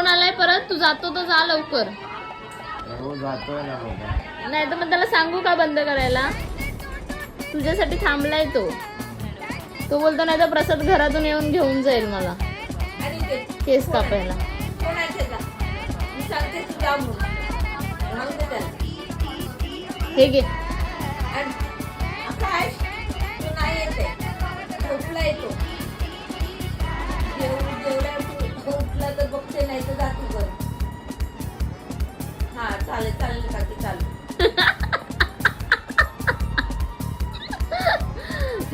Phone आलाय परत, तू जातो तर जा लवकर. हो जातोय ना बाबा. नाही तर मग त्याला सांगू का बंद करायला? तुझ्यासाठी थांबलाय तो. तो बोलतो नाही तर प्रसाद घरातून येऊन घेऊन जाईल मला केस कापायला. हे घे.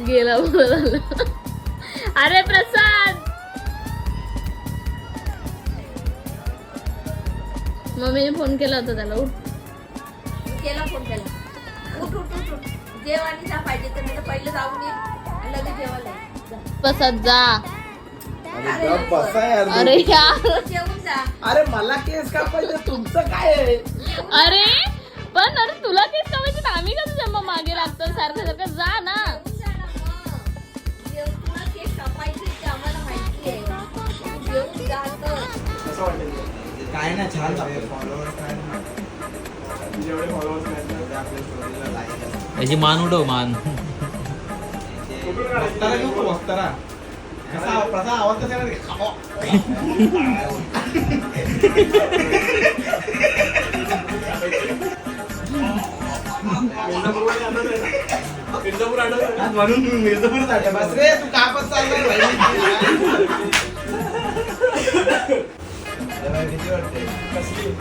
गेला बोलायला. अरे प्रसाद, मम्मीने फोन केला होता त्याला. उठ. केला फोन केला. उठ उठ उठ उठ. जेवायला जा पाहिजे तर मला पहिलं जाऊन ये आणि लगेच जेवायला ये. प्रसाद जा. अरे गप बसा यार. अरे यार, जेवून जा. अरे मला केस कापायचं, तुमचं काय आहे? अरे पण अरे तुला केस कापायचे तर आम्ही का तुझ्या मागे लागतो सारखं सारखं? जा ना. जेवून जा ना मग. जेवून तुला केस कापायचे ते आम्हाला माहिती आहे. तू जेवून जा तर. कसं वाटेल? काय ना छान फॉलोअर्स जेवढे फॉलोअर्स आहेत आपल्या स्टोरीला लाईक याची मान उडव मान. वक्तारा घेऊ का वक्तारा? कसा प्रसा आवाज कसा येणार? म्हणून मिर्जापूरच आठवलं. बस रे तू कापत चालला. किती वाटते कसली